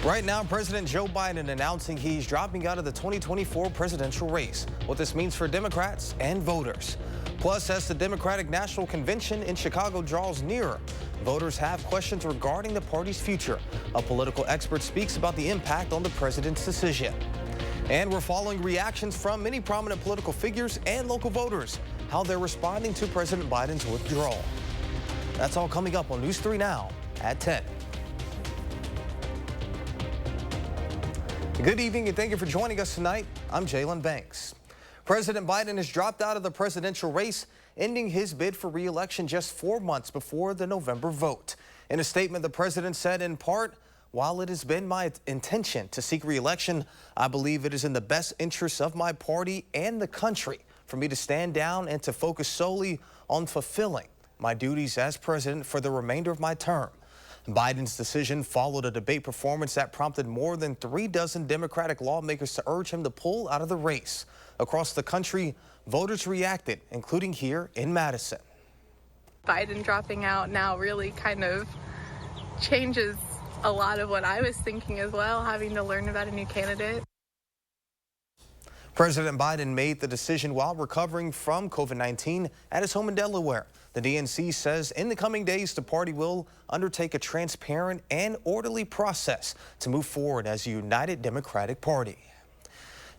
Right now, President Joe Biden announcing he's dropping out of the 2024 presidential race. What this means for Democrats and voters. Plus, as the Democratic National Convention in Chicago draws nearer, voters have questions regarding the party's future. A political expert speaks about the impact on the president's decision. And we're following reactions from many prominent political figures and local voters, how they're responding to President Biden's withdrawal. That's all coming up on News 3 Now at 10. Good evening and thank you for joining us tonight. I'm Jalen Banks. President Biden has dropped out of the presidential race, ending his bid for re-election just 4 months before the November vote. In a statement, the president said in part, "While it has been my intention to seek re-election, I believe it is in the best interests of my party and the country for me to stand down and to focus solely on fulfilling my duties as president for the remainder of my term." Biden's decision followed a debate performance that prompted more than 36 Democratic lawmakers to urge him to pull out of the race. Across the country, voters reacted, including here in Madison. Biden dropping out now really kind of changes a lot of what I was thinking as well, having to learn about a new candidate. President Biden made the decision while recovering from COVID-19 at his home in Delaware. The DNC says in the coming days, the party will undertake a transparent and orderly process to move forward as a united Democratic Party.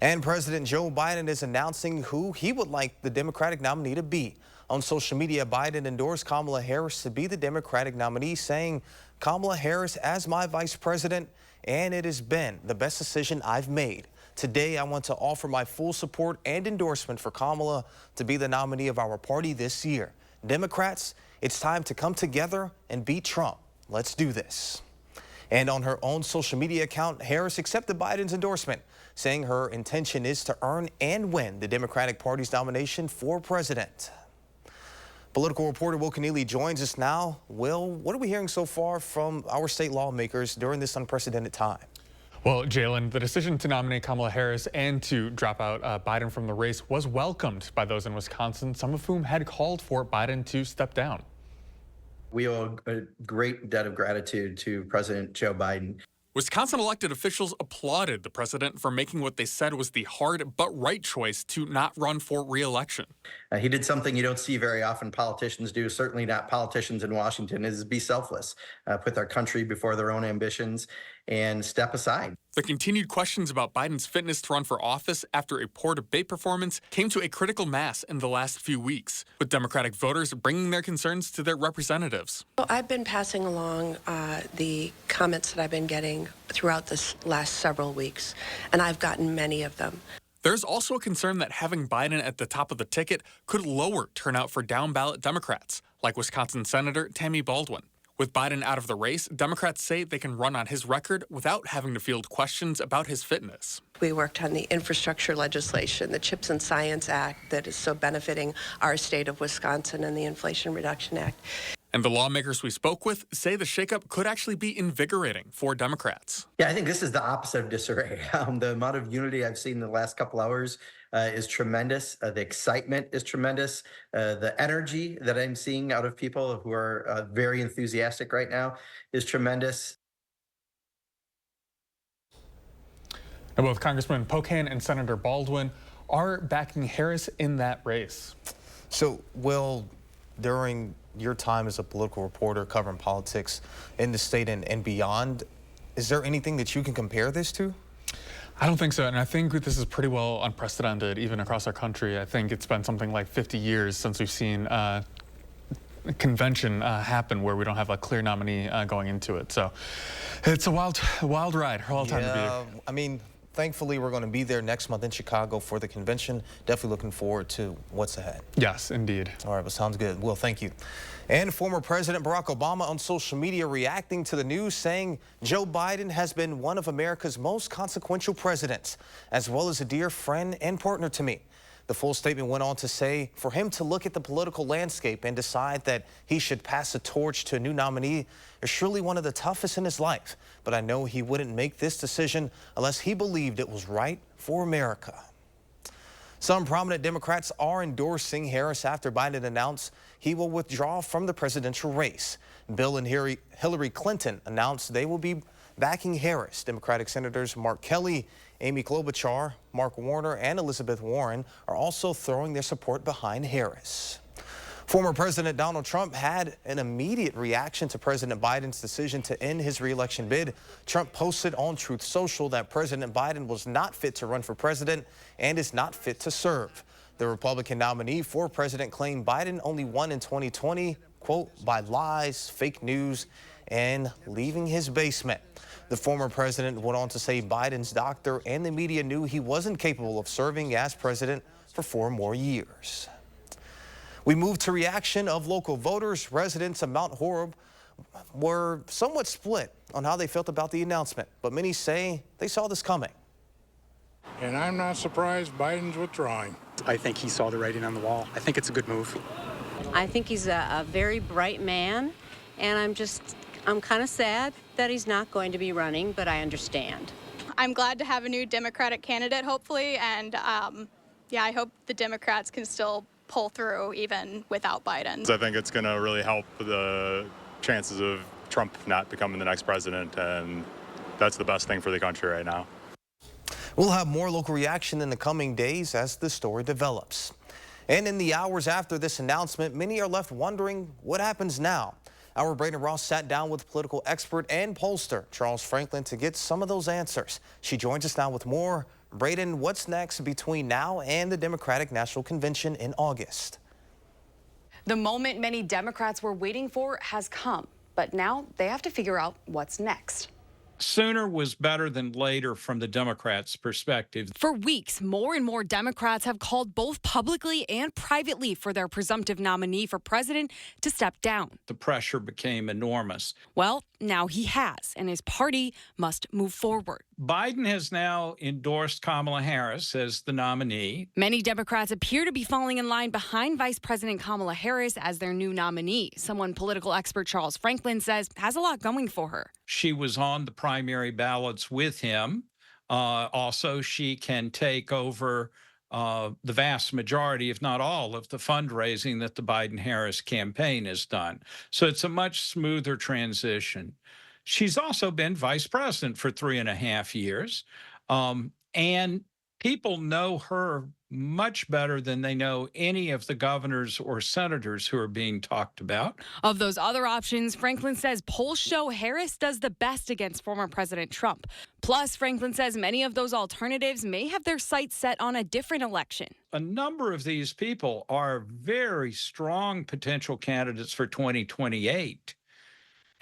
And President Joe Biden is announcing who he would like the Democratic nominee to be. On social media, Biden endorsed Kamala Harris to be the Democratic nominee, saying, "Kamala Harris as my vice president, and it has been the best decision I've made. Today, I want to offer my full support and endorsement for Kamala to be the nominee of our party this year. Democrats, it's time to come together and beat Trump. Let's do this." And on her own social media account, Harris accepted Biden's endorsement, saying her intention is to earn and win the Democratic Party's nomination for president. Political reporter Will Keneally joins us now. Will, what are we hearing so far from our state lawmakers during this unprecedented time? Well, Jalen, the decision to nominate Kamala Harris and to drop out Biden from the race was welcomed by those in Wisconsin, some of whom had called for Biden to step down. We owe a great debt of gratitude to President Joe Biden. Wisconsin elected officials applauded the president for making what they said was the hard but right choice to not run for re-election. He did something you don't see very often politicians do, certainly not politicians in Washington, is be selfless, put their country before their own ambitions, and step aside. The continued questions about Biden's fitness to run for office after a poor debate performance came to a critical mass in the last few weeks, with Democratic voters bringing their concerns to their representatives. Well, I've been passing along the comments that I've been getting throughout this last several weeks, and I've gotten many of them. There's also a concern that having Biden at the top of the ticket could lower turnout for down-ballot Democrats, like Wisconsin Senator Tammy Baldwin. With Biden out of the race, Democrats say they can run on his record without having to field questions about his fitness. We worked on the infrastructure legislation, the CHIPS and Science Act that is so benefiting our state of Wisconsin, and the Inflation Reduction Act. And the lawmakers we spoke with say the shakeup could actually be invigorating for Democrats. Yeah, I think this is the opposite of disarray. The amount of unity I've seen in the last couple hours is tremendous. The excitement is tremendous. The energy that I'm seeing out of people who are very enthusiastic right now is tremendous. And both Congressman Pocan and Senator Baldwin are backing Harris in that race. So, Will, during your time as a political reporter covering politics in the state and beyond, is there anything that you can compare this to? I don't think so, and I think this is pretty well unprecedented even across our country. I think it's been something like 50 years since we've seen a convention happen where we don't have a clear nominee going into it. So it's a wild ride, a wild time to be here. I mean, thankfully, we're going to be there next month in Chicago for the convention. Definitely looking forward to what's ahead. Yes, indeed. All right, well, sounds good. Will, thank you. And former President Barack Obama on social media reacting to the news, saying Joe Biden has been one of America's most consequential presidents, as well as a dear friend and partner to me. The full statement went on to say, for him to look at the political landscape and decide that he should pass the torch to a new nominee is surely one of the toughest in his life. But I know he wouldn't make this decision unless he believed it was right for America. Some prominent Democrats are endorsing Harris after Biden announced he will withdraw from the presidential race. Bill and Hillary Clinton announced they will be backing Harris. Democratic Senators Mark Kelly, Amy Klobuchar, Mark Warner, and Elizabeth Warren are also throwing their support behind Harris. Former President Donald Trump had an immediate reaction to President Biden's decision to end his re-election bid. Trump posted on Truth Social that President Biden was not fit to run for president and is not fit to serve. The Republican nominee for president claimed Biden only won in 2020, quote, by lies, fake news, and leaving his basement. The former president went on to say Biden's doctor and the media knew he wasn't capable of serving as president for 4 more years. We move to reaction of local voters. Residents of Mount Horeb were somewhat split on how they felt about the announcement, but many say they saw this coming. And I'm not surprised Biden's withdrawing. I think he saw the writing on the wall. I think it's a good move. I think he's a very bright man, and I'm kind of sad that he's not going to be running, but I understand. I'm glad to have a new Democratic candidate, hopefully, and yeah, I hope the Democrats can still pull through even without Biden. I think it's going to really help the chances of Trump not becoming the next president, and that's the best thing for the country right now. We'll have more local reaction in the coming days as the story develops. And in the hours after this announcement, many are left wondering what happens now. Our Braden Ross sat down with political expert and pollster Charles Franklin to get some of those answers. She joins us now with more. Braden, what's next between now and the Democratic National Convention in August? The moment many Democrats were waiting for has come, but now they have to figure out what's next. Sooner was better than later from the Democrats' perspective. For weeks, more and more Democrats have called both publicly and privately for their presumptive nominee for president to step down. The pressure became enormous. Well, now he has, and his party must move forward. Biden has now endorsed Kamala Harris as the nominee. Many Democrats appear to be falling in line behind Vice President Kamala Harris as their new nominee, someone political expert Charles Franklin says has a lot going for her. She was on the primary ballots with him. Also, she can take over the vast majority, if not all, of the fundraising that the Biden-Harris campaign has done. So it's a much smoother transition. She's also been vice president for 3.5 years, and people know her much better than they know any of the governors or senators who are being talked about. Of those other options, Franklin says polls show Harris does the best against former President Trump. Plus, Franklin says many of those alternatives may have their sights set on a different election. A number of these people are very strong potential candidates for 2028.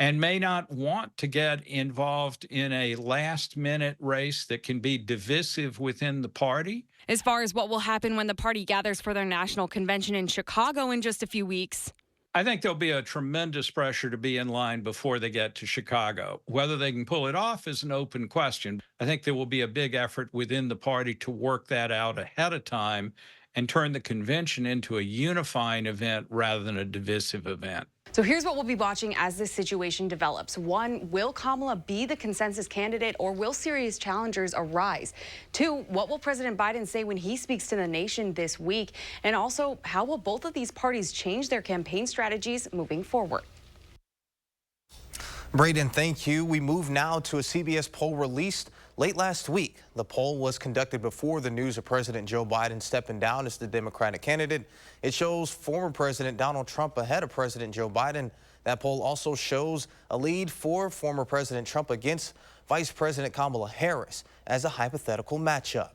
And may not want to get involved in a last-minute race that can be divisive within the party. As far as what will happen when the party gathers for their national convention in Chicago in just a few weeks, I think there'll be a tremendous pressure to be in line before they get to Chicago. Whether they can pull it off is an open question. I think there will be a big effort within the party to work that out ahead of time and turn the convention into a unifying event rather than a divisive event. So here's what we'll be watching as this situation develops. 1, will Kamala be the consensus candidate, or will serious challengers arise? 2, what will President Biden say when he speaks to the nation this week? And also, how will both of these parties change their campaign strategies moving forward? Braden, thank you. We move now to a CBS poll released late last week. The poll was conducted before the news of President Joe Biden stepping down as the Democratic candidate. It shows former President Donald Trump ahead of President Joe Biden. That poll also shows a lead for former President Trump against Vice President Kamala Harris as a hypothetical matchup.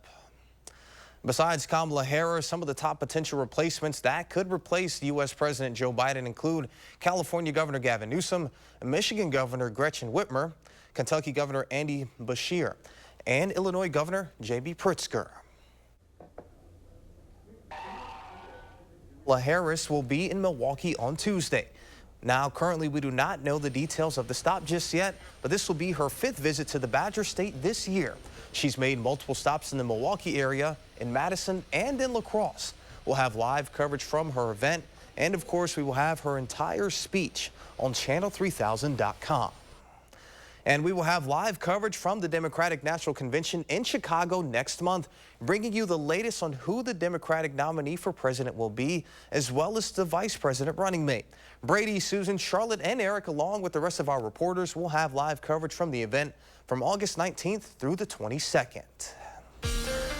Besides Kamala Harris, some of the top potential replacements that could replace U.S. President Joe Biden include California Governor Gavin Newsom, Michigan Governor Gretchen Whitmer, Kentucky Governor Andy Beshear, and Illinois Governor J.B. Pritzker. Kamala Harris will be in Milwaukee on Tuesday. Now, currently, we do not know the details of the stop just yet, but this will be her 5th visit to the Badger State this year. She's made multiple stops in the Milwaukee area, in Madison, and in La Crosse. We'll have live coverage from her event, and of course, we will have her entire speech on channel3000.com. And we will have live coverage from the Democratic National Convention in Chicago next month, bringing you the latest on who the Democratic nominee for president will be, as well as the vice president running mate. Brady, Susan, Charlotte, and Eric, along with the rest of our reporters, will have live coverage from the event from August 19th through the 22nd.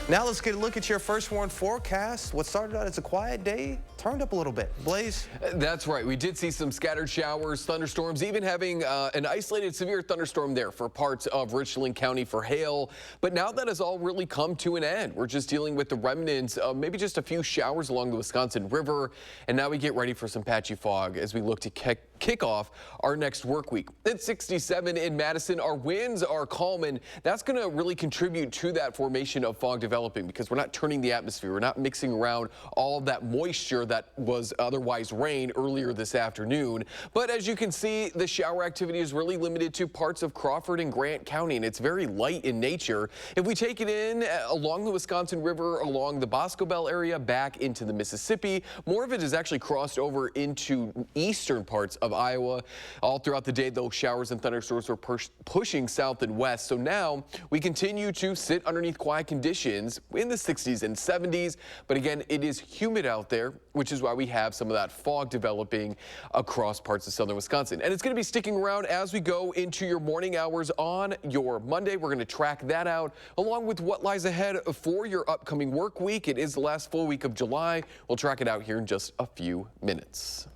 Now let's get a look at your first warned forecast. What started out as a quiet day turned up a little bit. Blaze? That's right. We did see some scattered showers, thunderstorms, even having an isolated severe thunderstorm there for parts of Richland County for hail. But now that has all really come to an end. We're just dealing with the remnants of maybe just a few showers along the Wisconsin River. And now we get ready for some patchy fog as we look to kick off our next work week. It's 67 in Madison. Our winds are calm, and that's going to really contribute to that formation of fog developing because we're not turning the atmosphere. We're not mixing around all of that moisture that was otherwise rain earlier this afternoon. But as you can see, the shower activity is really limited to parts of Crawford and Grant County, and it's very light in nature. If we take it in along the Wisconsin River, along the Bosco Bell area, back into the Mississippi, more of it is actually crossed over into eastern parts of Iowa. All throughout the day, those showers and thunderstorms were pushing south and west. So now we continue to sit underneath quiet conditions in the 60s and 70s. But again, it is humid out there, which is why we have some of that fog developing across parts of southern Wisconsin. And it's going to be sticking around as we go into your morning hours on your Monday. We're going to track that out along with what lies ahead for your upcoming work week. It is the last full week of July. We'll track it out here in just a few minutes.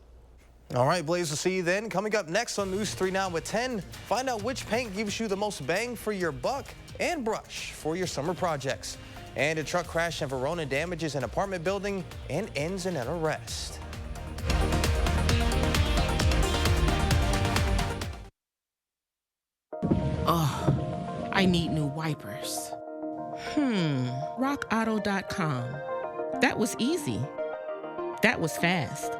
All right, Blaze, we'll see you then. Coming up next on News 3 Now at 10, find out which paint gives you the most bang for your buck and brush for your summer projects. And a truck crash in Verona damages an apartment building and ends in an arrest. Oh, I need new wipers. RockAuto.com. That was easy. That was fast.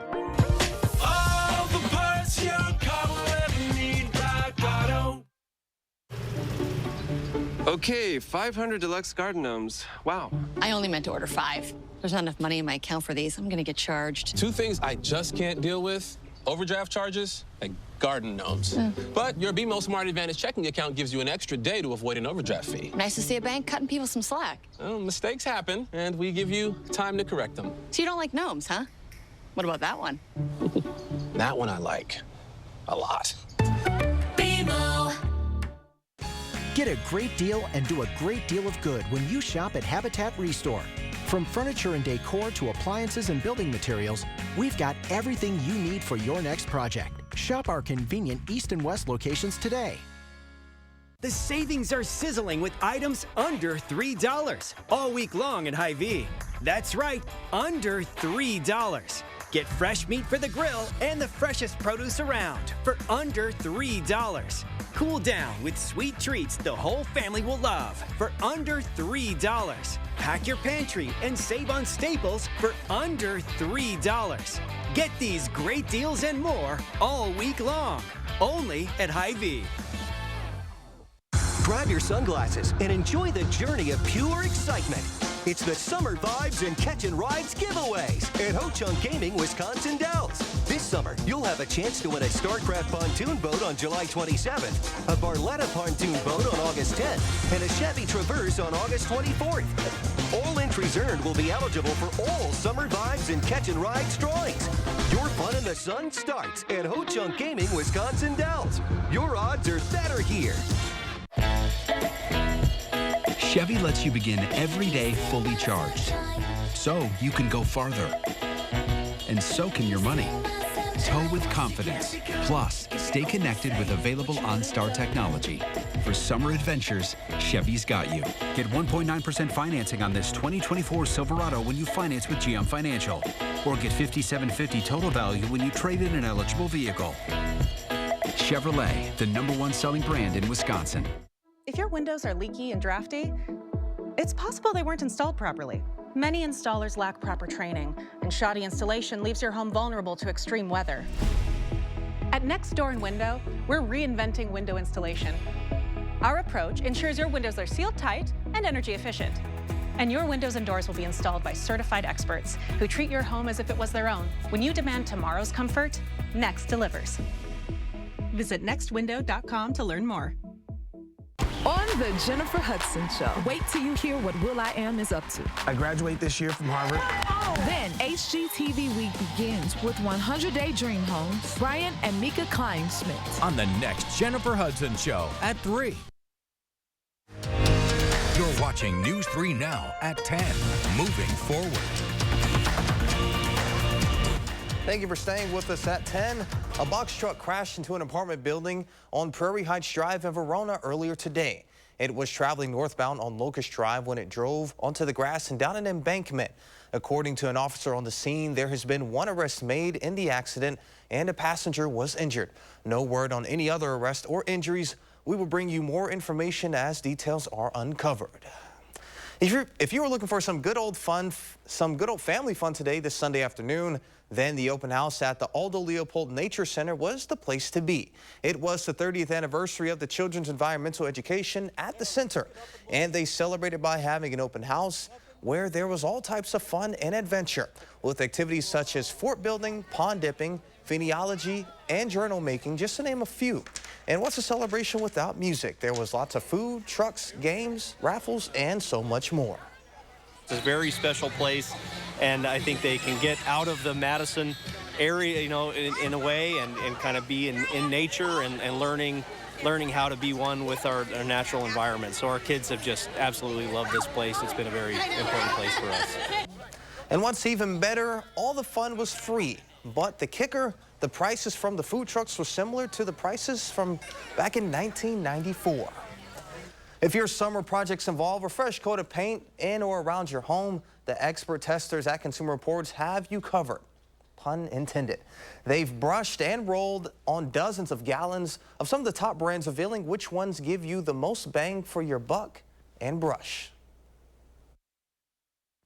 All the parts your car will ever need, Rock Auto. Okay, 500 deluxe garden gnomes. Wow. I only meant to order 5. There's not enough money in my account for these. I'm gonna get charged. 2 things I just can't deal with: overdraft charges and garden gnomes. But your BMO Smart Advantage checking account gives you an extra day to avoid an overdraft fee. Nice to see a bank cutting people some slack. Well, mistakes happen, and we give you time to correct them. So you don't like gnomes, huh? What about that one? That one I like a lot. BMO. Get a great deal and do a great deal of good when you shop at Habitat Restore. From furniture and decor to appliances and building materials, we've got everything you need for your next project. Shop our convenient East and West locations today. The savings are sizzling with items under $3 all week long at Hy-Vee. That's right, under $3. Get fresh meat for the grill and the freshest produce around for under $3. Cool down with sweet treats the whole family will love for under $3. Pack your pantry and save on staples for under $3. Get these great deals and more all week long, only at Hy-Vee. Grab your sunglasses and enjoy the journey of pure excitement. It's the Summer Vibes and Catch and Rides giveaways at Ho-Chunk Gaming Wisconsin Dells. This summer, you'll have a chance to win a StarCraft pontoon boat on July 27th, a Barletta pontoon boat on August 10th, and a Chevy Traverse on August 24th. All entries earned will be eligible for all Summer Vibes and Catch and Rides drawings. Your fun in the sun starts at Ho-Chunk Gaming Wisconsin Dells. Your odds are better here. Chevy lets you begin every day fully charged, so you can go farther. And so can your money. Tow with confidence. Plus, stay connected with available OnStar technology. For summer adventures, Chevy's got you. Get 1.9% financing on this 2024 Silverado when you finance with GM Financial. Or get $5,750 total value when you trade in an eligible vehicle. Chevrolet, the #1 selling brand in Wisconsin. If your windows are leaky and drafty, it's possible they weren't installed properly. Many installers lack proper training, and shoddy installation leaves your home vulnerable to extreme weather. At Next Door & Window, we're reinventing window installation. Our approach ensures your windows are sealed tight and energy efficient. And your windows and doors will be installed by certified experts who treat your home as if it was their own. When you demand tomorrow's comfort, Next delivers. Visit nextwindow.com to learn more. On the Jennifer Hudson Show. Wait till you hear what Will.i.am is up to. I graduate this year from Harvard. Then HGTV Week begins with 100-Day Dream Home, Brian and Mika Kleinschmidt. On the next Jennifer Hudson Show at 3. You're watching News 3 Now at 10. Moving forward. Thank you for staying with us at 10. A box truck crashed into an apartment building on Prairie Heights Drive in Verona earlier today. It was traveling northbound on Locust Drive when it drove onto the grass and down an embankment. According to an officer on the scene, there has been one arrest made in the accident and a passenger was injured. No word on any other arrests or injuries. We will bring you more information as details are uncovered. If you were looking for some good old family fun today this Sunday afternoon, then the open house at the Aldo Leopold Nature Center was the place to be. It was the 30th anniversary of the Children's Environmental Education at the center, and they celebrated by having an open house where there was all types of fun and adventure, with activities such as fort building, pond dipping, phenology, and journal making, just to name a few. And what's a celebration without music? There was lots of food, trucks, games, raffles, and so much more. It's a very special place, and I think they can get out of the Madison area, you know, in a way, and kind of be in nature and learning how to be one with our natural environment. So our kids have just absolutely loved this place. It's been a very important place for us. And what's even better, all the fun was free. But the kicker, the prices from the food trucks were similar to the prices from back in 1994. If your summer projects involve a fresh coat of paint in or around your home, the expert testers at Consumer Reports have you covered. Pun intended. They've brushed and rolled on dozens of gallons of some of the top brands, revealing which ones give you the most bang for your buck and brush.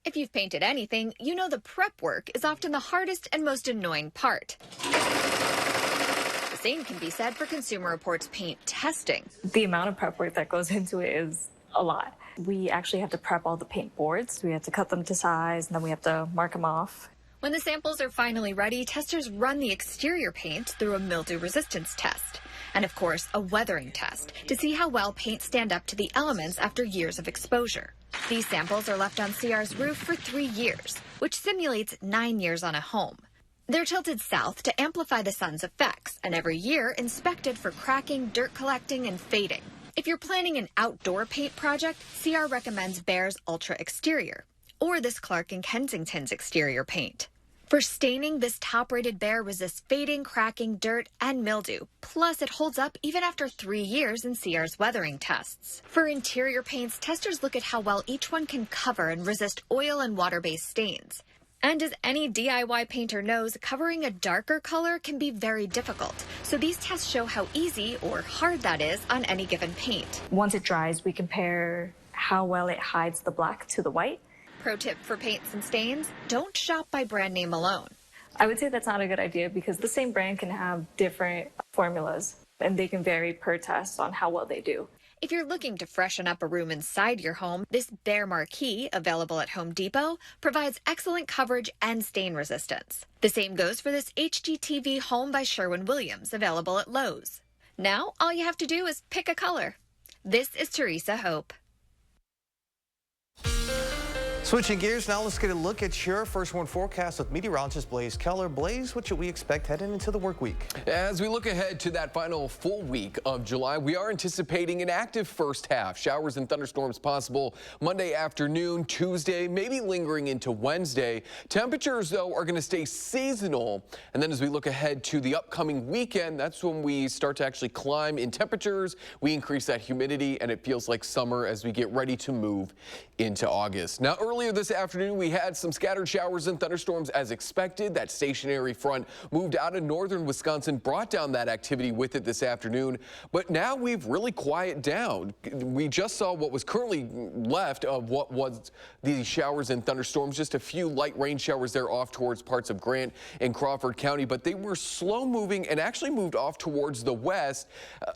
If you've painted anything, you know the prep work is often the hardest and most annoying part. The same can be said for Consumer Reports paint testing. The amount of prep work that goes into it is a lot. We actually have to prep all the paint boards. We have to cut them to size, and then we have to mark them off. When the samples are finally ready, testers run the exterior paint through a mildew resistance test. And of course, a weathering test to see how well paints stand up to the elements after years of exposure. These samples are left on CR's roof for 3 years, which simulates 9 years on a home. They're tilted south to amplify the sun's effects, and every year inspected for cracking, dirt collecting, and fading. If you're planning an outdoor paint project, CR recommends Behr's Ultra Exterior, or this Clark & Kensington's exterior paint. For staining, this top-rated Behr resists fading, cracking, dirt, and mildew. Plus, it holds up even after 3 years in CR's weathering tests. For interior paints, testers look at how well each one can cover and resist oil and water-based stains. And as any DIY painter knows, covering a darker color can be very difficult. So these tests show how easy or hard that is on any given paint. Once it dries, we compare how well it hides the black to the white. Pro tip for paints and stains, don't shop by brand name alone. I would say that's not a good idea because the same brand can have different formulas and they can vary per test on how well they do. If you're looking to freshen up a room inside your home, this Behr Marquee, available at Home Depot, provides excellent coverage and stain resistance. The same goes for this HGTV Home by Sherwin-Williams, available at Lowe's. Now, all you have to do is pick a color. This is Teresa Hope. Switching gears, now let's get a look at your first warn forecast with meteorologist Blaze Keller. Blaze, what should we expect heading into the work week? As we look ahead to that final full week of July, we are anticipating an active first half. Showers and thunderstorms possible Monday afternoon, Tuesday, maybe lingering into Wednesday. Temperatures, though, are going to stay seasonal. And then as we look ahead to the upcoming weekend, that's when we start to actually climb in temperatures. We increase that humidity, and it feels like summer as we get ready to move into August. Now, earlier this afternoon, we had some scattered showers and thunderstorms as expected. That stationary front moved out of northern Wisconsin, brought down that activity with it this afternoon. But now we've really quieted down. We just saw what was currently left of what was these showers and thunderstorms. Just a few light rain showers there off towards parts of Grant and Crawford County, but they were slow moving and actually moved off towards the west.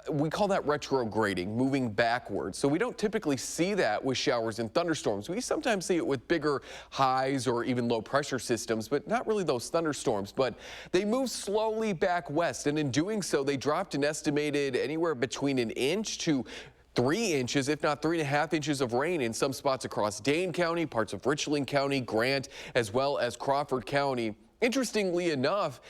We call that retrograding, moving backwards. So we don't typically see that with showers and thunderstorms. We sometimes see it with bigger highs or even low pressure systems, but not really those thunderstorms. But they moved slowly back west, and in doing so, they dropped an estimated anywhere between an inch to 3 inches, if not 3.5 inches of rain in some spots across Dane County, parts of Richland County, Grant, as well as Crawford County. Interestingly enough,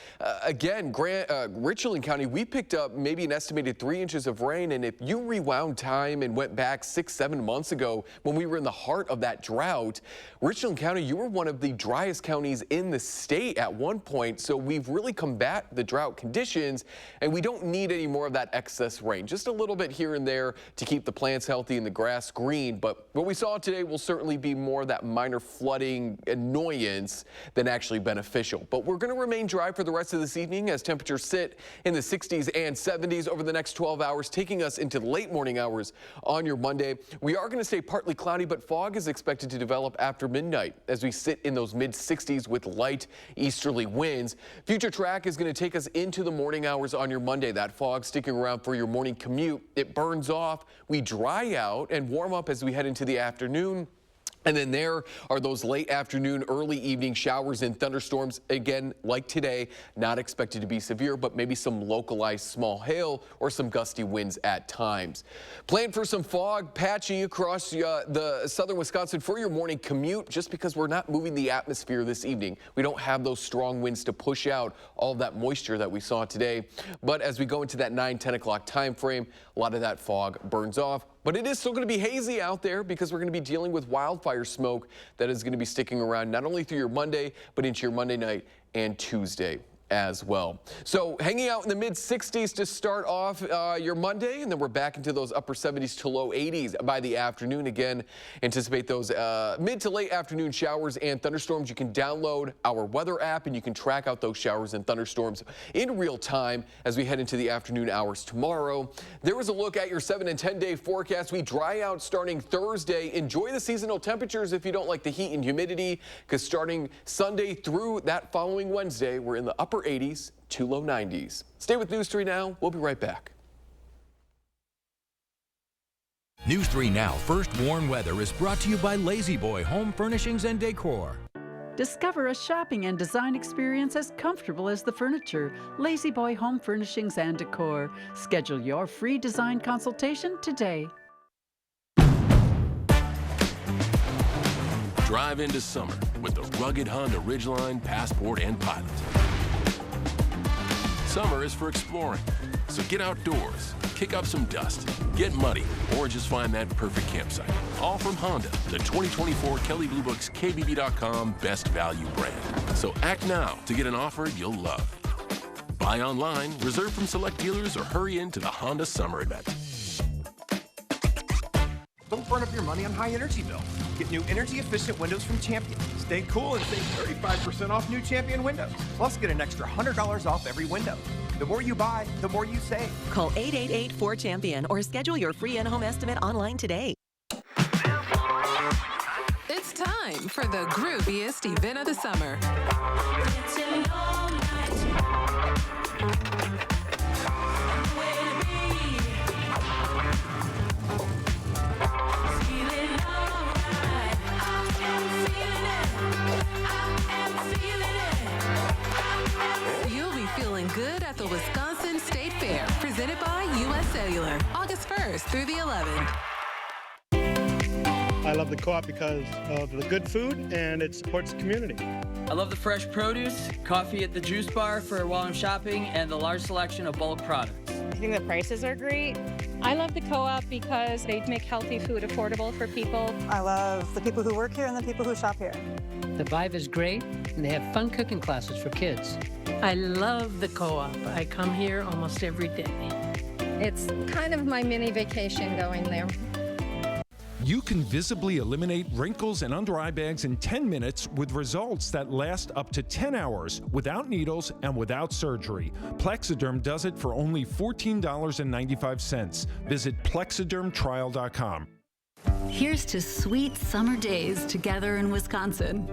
again, Richland County, we picked up maybe an estimated 3 inches of rain. And if you rewound time and went back 6-7 months ago when we were in the heart of that drought, Richland County, you were one of the driest counties in the state at one point. So we've really combated the drought conditions, and we don't need any more of that excess rain. Just a little bit here and there to keep the plants healthy and the grass green. But what we saw today will certainly be more of that minor flooding annoyance than actually beneficial. But we're going to remain dry for the rest of this evening as temperatures sit in the 60s and 70s over the next 12 hours, taking us into the late morning hours on your Monday. We are going to stay partly cloudy, but fog is expected to develop after midnight as we sit in those mid 60s with light easterly winds. Future track is going to take us into the morning hours on your Monday. That fog sticking around for your morning commute. It burns off. We dry out and warm up as we head into the afternoon. And then there are those late afternoon, early evening showers and thunderstorms. Again, like today, not expected to be severe, but maybe some localized small hail or some gusty winds at times. Plan for some fog patchy across the southern Wisconsin for your morning commute, just because we're not moving the atmosphere this evening. We don't have those strong winds to push out all of that moisture that we saw today. But as we go into that 9-10 o'clock time frame, a lot of that fog burns off. But it is still going to be hazy out there because we're going to be dealing with wildfire smoke that is going to be sticking around not only through your Monday, but into your Monday night and Tuesday as well. So hanging out in the mid 60s to start off your Monday, and then we're back into those upper 70s to low 80s by the afternoon. Again, anticipate those mid to late afternoon showers and thunderstorms. You can download our weather app and you can track out those showers and thunderstorms in real time as we head into the afternoon hours tomorrow. There was a look at your 7 and 10 day forecast. We dry out starting Thursday. Enjoy the seasonal temperatures if you don't like the heat and humidity, because starting Sunday through that following Wednesday, we're in the upper 80s to low 90s. Stay with News 3 Now. We'll be right back. News 3 Now First Warn Weather is brought to you by Lazy Boy Home Furnishings and Decor. Discover a shopping and design experience as comfortable as the furniture. Lazy Boy Home Furnishings and Decor. Schedule your free design consultation today. Drive into summer with the rugged Honda Ridgeline, Passport, and Pilot. Summer is for exploring, so get outdoors, kick up some dust, get muddy, or just find that perfect campsite. All from Honda, the 2024 Kelley Blue Book's KBB.com Best Value brand. So act now to get an offer you'll love. Buy online, reserve from select dealers, or hurry into the Honda Summer Event. Don't burn up your money on high energy bills. Get new energy-efficient windows from Champion. Stay cool and save 35% off new Champion windows. Plus, get an extra $100 off every window. The more you buy, the more you save. Call 888-4CHAMPION or schedule your free in-home estimate online today. It's time for the grooviest event of the summer. You'll be feeling good at the Wisconsin State Fair, presented by U.S. Cellular, August 1st through the 11th. I love the co-op because of the good food and it supports the community. I love the fresh produce, coffee at the juice bar for while I'm shopping, and the large selection of bulk products. I think the prices are great. I love the co-op because they make healthy food affordable for people. I love the people who work here and the people who shop here. The vibe is great, and they have fun cooking classes for kids. I love the co-op. I come here almost every day. It's kind of my mini vacation going there. You can visibly eliminate wrinkles and under eye bags in 10 minutes with results that last up to 10 hours without needles and without surgery. Plexiderm does it for only $14.95. Visit plexidermtrial.com. Here's to sweet summer days together in Wisconsin.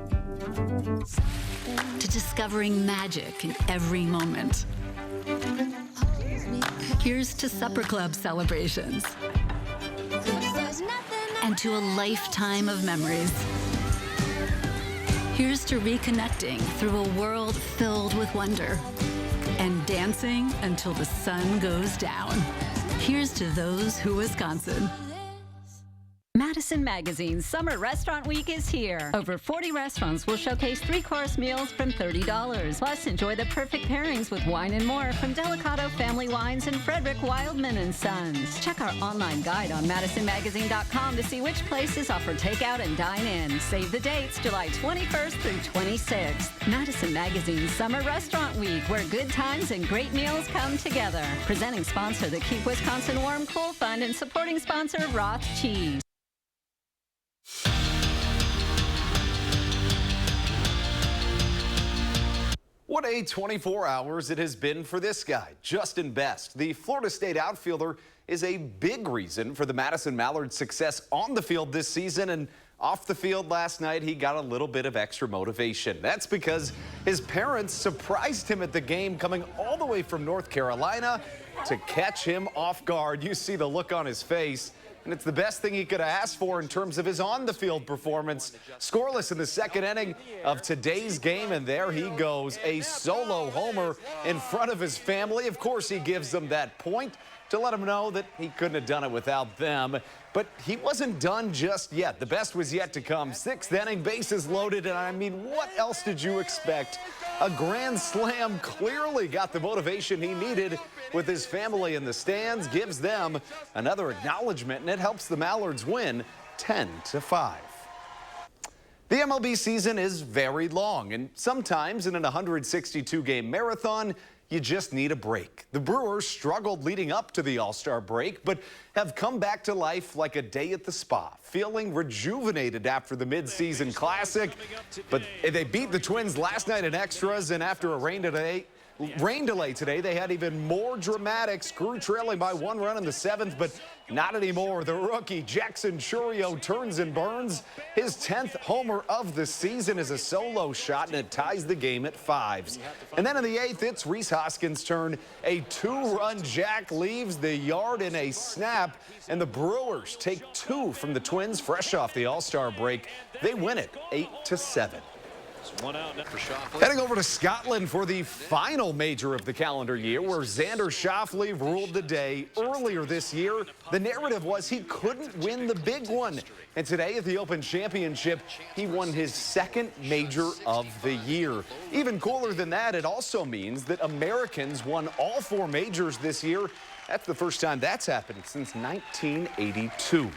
To discovering magic in every moment. Here's to supper club celebrations. And to a lifetime of memories. Here's to reconnecting through a world filled with wonder and dancing until the sun goes down. Here's to those who Wisconsin. Madison Magazine's Summer Restaurant Week is here. Over 40 restaurants will showcase 3-course meals from $30. Plus, enjoy the perfect pairings with wine and more from Delicato Family Wines and Frederick Wildman & Sons. Check our online guide on MadisonMagazine.com to see which places offer takeout and dine-in. Save the dates, July 21st through 26th. Madison Magazine's Summer Restaurant Week, where good times and great meals come together. Presenting sponsor, the Keep Wisconsin Warm Cool Fund, and supporting sponsor, Roth Cheese. What a 24 hours it has been for this guy, Justin Best. The Florida State outfielder is a big reason for the Madison Mallards' success on the field this season, and off the field last night, he got a little bit of extra motivation. That's because his parents surprised him at the game, coming all the way from North Carolina to catch him off guard. You see the look on his face. And it's the best thing he could have asked for in terms of his on-the-field performance. Scoreless in the second inning of today's game, and there he goes, a solo homer in front of his family. Of course, he gives them that point to let them know that he couldn't have done it without them. But he wasn't done just yet. The best was yet to come. Sixth inning, bases loaded, and I mean, what else did you expect? A grand slam clearly got the motivation he needed with his family in the stands, gives them another acknowledgement, and it helps the Mallards win 10-5. The MLB season is very long, and sometimes in an 162-game marathon, you just need a break. The Brewers struggled leading up to the All-Star break, but have come back to life like a day at the spa, feeling rejuvenated after the mid-season classic. But they beat the Twins last night in extras, and after a rain delay today, they had even more dramatics. Grew trailing by 1 run in the 7th, but not anymore. The rookie Jackson Chourio turns and burns. His 10th homer of the season is a solo shot, and it ties the game at 5s. And then in the 8th, it's Rhys Hoskins' turn. A 2-run jack leaves the yard in a snap, and the Brewers take 2 from the Twins fresh off the All-Star break. They win it 8-7. Heading over to Scotland for the final major of the calendar year, where Xander Schauffele ruled the day. Earlier this year, the narrative was he couldn't win the big one. And today at the Open Championship, he won his 2nd major of the year. Even cooler than that, it also means that Americans won all 4 majors this year. That's the first time that's happened since 1982.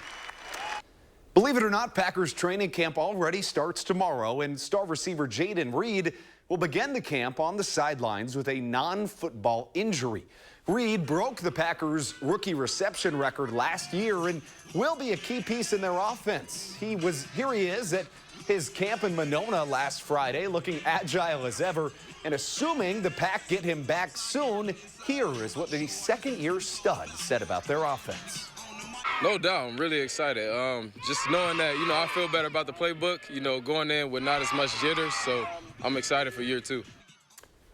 Believe it or not, Packers training camp already starts tomorrow, and star receiver Jaden Reed will begin the camp on the sidelines with a non-football injury. Reed broke the Packers' rookie reception record last year and will be a key piece in their offense. Here he is at his camp in Monona last Friday, looking agile as ever, and assuming the Pack get him back soon, here is what the second-year stud said about their offense. No doubt, I'm really excited. Just knowing that, I feel better about the playbook, going in with not as much jitters, so I'm excited for year 2.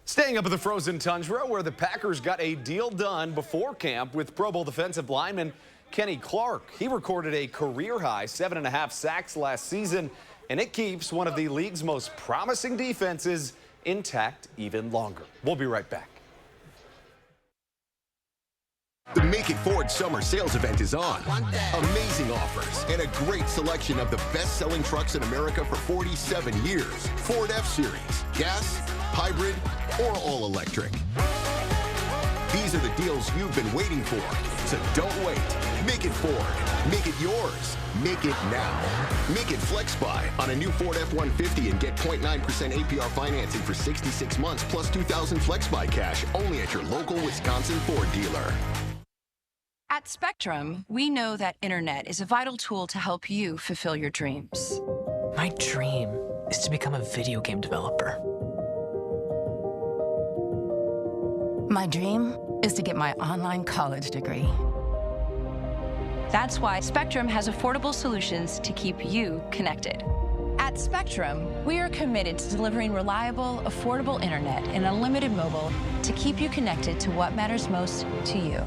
Staying up in the frozen tundra, where the Packers got a deal done before camp with Pro Bowl defensive lineman Kenny Clark. He recorded a career-high 7.5 sacks last season, and it keeps one of the league's most promising defenses intact even longer. We'll be right back. The Make It Ford Summer Sales Event is on. Amazing offers and a great selection of the best-selling trucks in America for 47 years. Ford F-Series, gas, hybrid, or all-electric. These are the deals you've been waiting for. So don't wait. Make it Ford. Make it yours. Make it now. Make it Flex Buy on a new Ford F-150 and get 0.9% APR financing for 66 months plus $2,000 Flex Buy cash only at your local Wisconsin Ford dealer. At Spectrum, we know that internet is a vital tool to help you fulfill your dreams. My dream is to become a video game developer. My dream is to get my online college degree. That's why Spectrum has affordable solutions to keep you connected. At Spectrum, we are committed to delivering reliable, affordable internet and unlimited mobile to keep you connected to what matters most to you.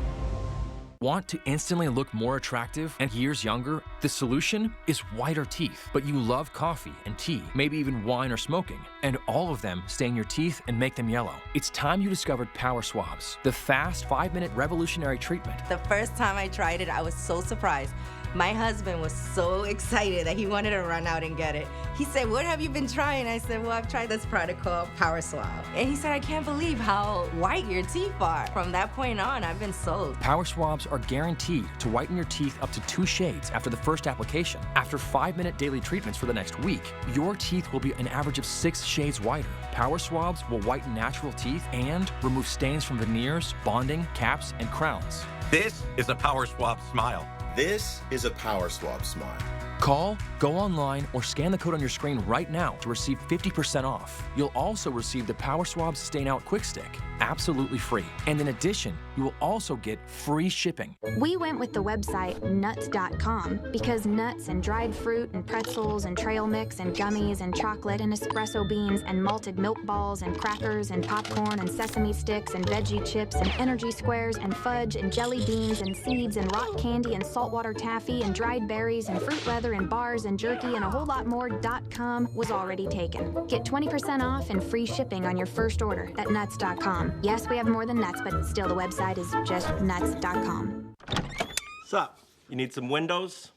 Want to instantly look more attractive and years younger? The solution is whiter teeth. But you love coffee and tea, maybe even wine or smoking, and all of them stain your teeth and make them yellow. It's time you discovered Power Swabs, the fast 5-minute revolutionary treatment. The first time I tried it, I was so surprised. My husband was so excited that he wanted to run out and get it. He said, "What have you been trying?" I said, "Well, I've tried this product called Power Swab." And he said, "I can't believe how white your teeth are." From that point on, I've been sold. Power Swabs are guaranteed to whiten your teeth up to 2 shades after the first application. After 5-minute daily treatments for the next week, your teeth will be an average of 6 shades whiter. Power Swabs will whiten natural teeth and remove stains from veneers, bonding, caps, and crowns. This is a Power Swab smile. This is a Power Swab smile. Call, go online, or scan the code on your screen right now to receive 50% off. You'll also receive the Power Swab Stain Out Quick Stick, absolutely free. And in addition, you will also get free shipping. We went with the website nuts.com because nuts and dried fruit and pretzels and trail mix and gummies and chocolate and espresso beans and malted milk balls and crackers and popcorn and sesame sticks and veggie chips and energy squares and fudge and jelly beans and seeds and rock candy and saltwater taffy and dried berries and fruit leather and bars and jerky and a whole lot more .com was already taken. Get 20% off and free shipping on your first order at nuts.com. Yes, we have more than nuts, but still the website is just nuts.com. What's up? You need some windows?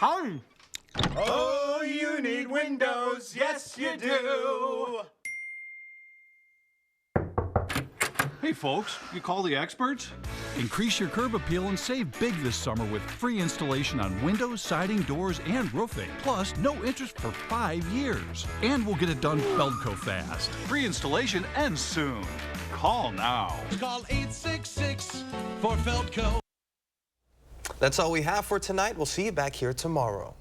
Hum. Oh, you need windows. Yes, you do. Hey folks, you call the experts? Increase your curb appeal and save big this summer with free installation on windows, siding, doors, and roofing. Plus, no interest for 5 years. And we'll get it done Feldco fast. Free installation ends soon. Call now. Call 866 for Feldco. That's all we have for tonight. We'll see you back here tomorrow.